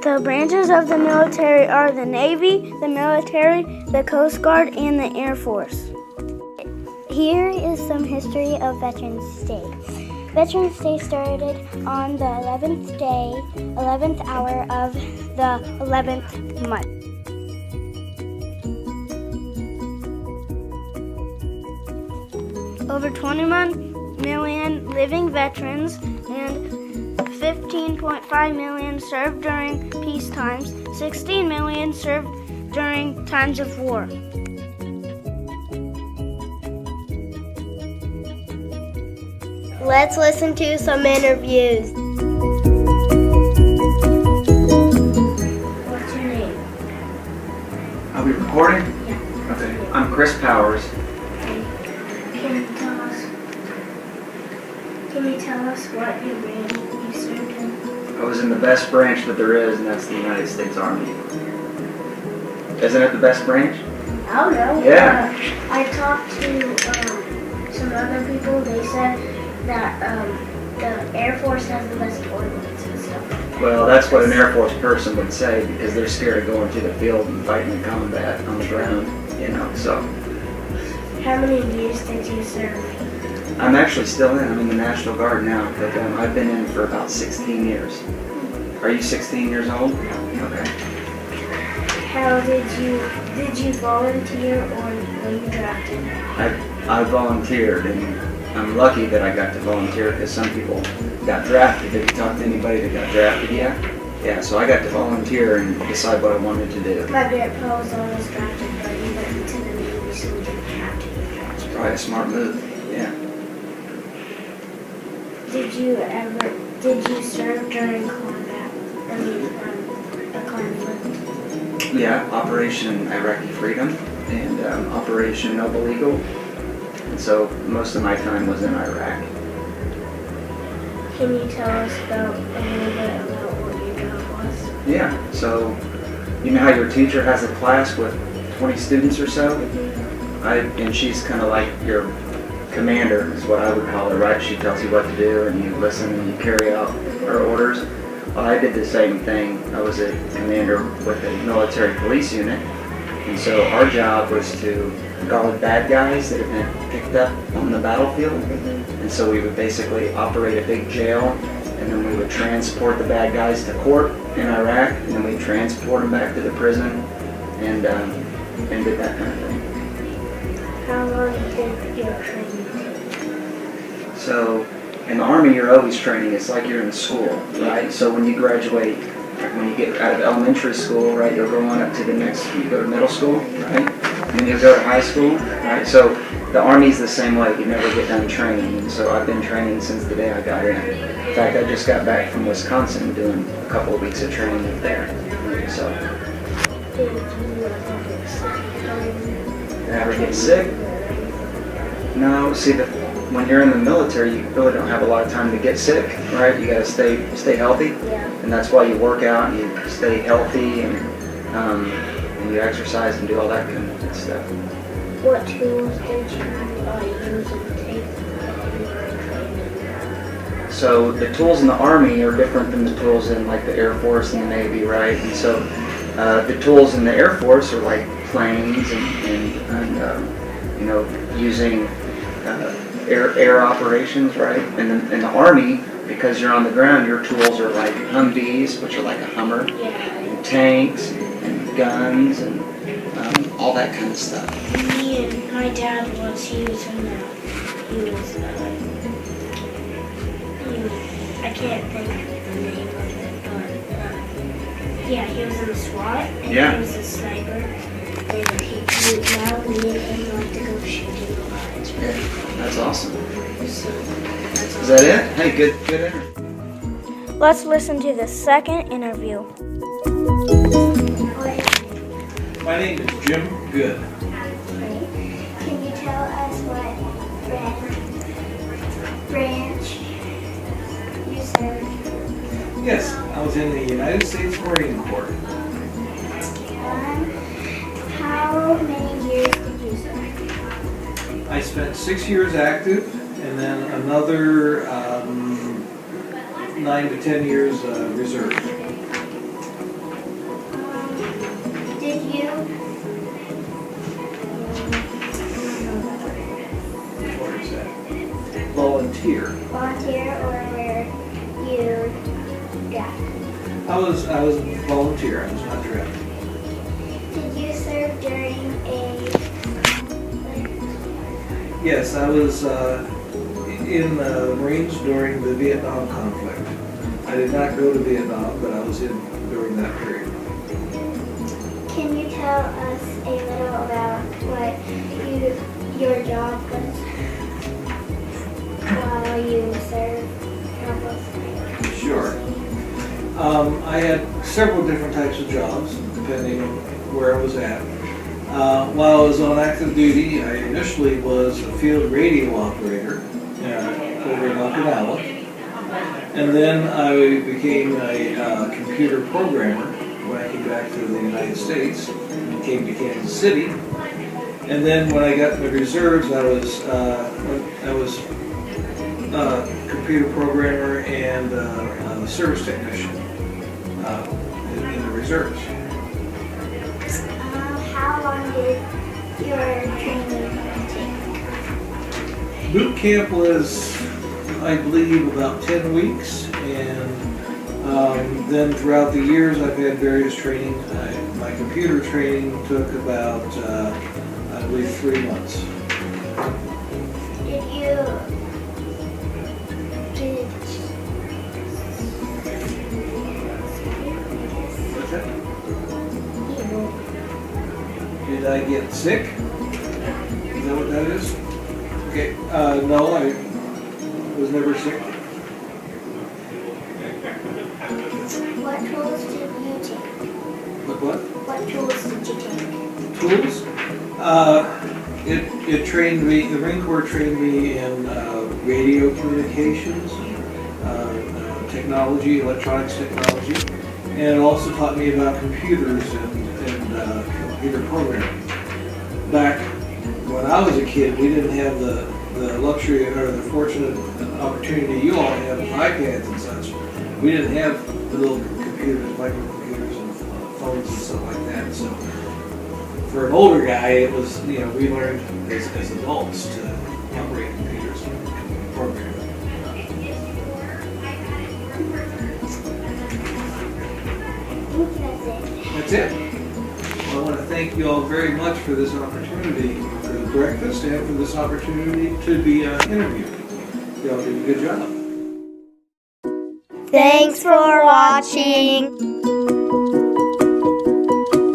The branches of the military are the Navy, the military, the Coast Guard, and the Air Force. Here is some history of Veterans Day. Veterans Day started on the 11th hour of the 11th month. Over 21 million living veterans and 15.5 million served during peace times, 16 million served during times of war. Let's listen to some interviews. What's your name? Are we recording? Yeah. Okay. I'm Chris Powers. Can you tell us what your branch you served in? I was in the best branch that there is, and that's the United States Army. Isn't it the best branch? I don't know. Yeah. I talked to some other people. They said that the Air Force has the best toilets and stuff. Well, that's what an Air Force person would say because they're scared of going to the field and fighting in combat on the ground, so. How many years did you serve? I'm actually still in. I'm in the National Guard now, but I've been in for about 16 years. Are you 16 years old? Okay. How did you volunteer or were you drafted? I volunteered, and I'm lucky that I got to volunteer because some people got drafted. Have you talked to anybody that got drafted yet? Yeah, so I got to volunteer and decide what I wanted to do. My grandpa was always drafted, but he went to the Navy, so we didn't have to be drafted. It's probably a smart move. Yeah. Did you serve during combat? A conflict? Yeah, Operation Iraqi Freedom and Operation Noble Eagle. And so most of my time was in Iraq. Can you tell us a little bit about what your job was? Yeah, so you know how your teacher has a class with 20 students or so? And she's kind of like your commander is what I would call her, right? She tells you what to do and you listen and you carry out her orders. Well, I did the same thing. I was a commander with a military police unit. And so our job was to guard bad guys that have been picked up on the battlefield. And so we would basically operate a big jail and then we would transport the bad guys to court in Iraq and then we'd transport them back to the prison and did that kind of thing. How long did your training take? So in the Army, you're always training. It's like you're in school, right? So when you graduate, like when you get out of elementary school, right, you'll go on up to the next, you go to middle school, right? And then you'll go to high school, right? So the Army's the same way. You never get done training. And so I've been training since the day I got in. In fact, I just got back from Wisconsin doing a couple of weeks of training up there. So. Did you ever get sick? No, see, when you're in the military, you really don't have a lot of time to get sick, right? You gotta stay healthy, and that's why you work out and you stay healthy and you exercise and do all that kind of good stuff. What tools did you use and take when you were training? So the tools in the Army are different than the tools in like the Air Force and the Navy, right? And so the tools in the Air Force are like planes and using air operations, right? And then in the Army, because you're on the ground, your tools are like Humvees, which are like a Hummer, and tanks and guns and all that kind of stuff. Me and my dad he I can't think of the name of it, but he was in the SWAT and he was a sniper. And me and him like to go shooting a lot. Yeah, that's awesome. Is that it? Hey, good interview. Let's listen to the second interview. My name is Jim Good. Can you tell us what branch you served? Yes, I was in the United States Marine Corps. How many years did you serve? I spent 6 years active and then another 9 to 10 years reserve. volunteer. Volunteer or where you draft? I was volunteer. I was not drafted. Did you serve during a? Yes, I was in the Marines during the Vietnam conflict. I did not go to Vietnam, but I was in during that period. Can you tell us a little about what your job was while you served? Sure. I had several different types of jobs, depending on where I was at. While I was on active duty, I initially was a field radio operator over in Okinawa. And then I became a computer programmer when I came back to the United States and came to Kansas City. And then when I got in the reserves, I was a computer programmer and a service technician in the reserves. How long did your training take? Boot camp was, I believe, about 10 weeks, and then throughout the years I've had various training. My computer training took about, I believe, 3 months. Did you What's that? Did I get sick? Is that what that is? Okay, no, I was never sick. What tools did you take? What? What tools did you take? Tools? It trained me, the Marine Corps trained me in radio communications, technology, electronics technology, and it also taught me about computers and computer programming. Back when I was a kid, we didn't have the luxury or the fortunate opportunity you all have with iPads and such. We didn't have the little computers, microcomputers and phones and stuff like that. So for an older guy, it was, we learned as adults to operate computers and program. That's it. Well, I want to thank you all very much for this opportunity, for the breakfast, and for this opportunity to be interviewed. You all did a good job. Thanks for watching.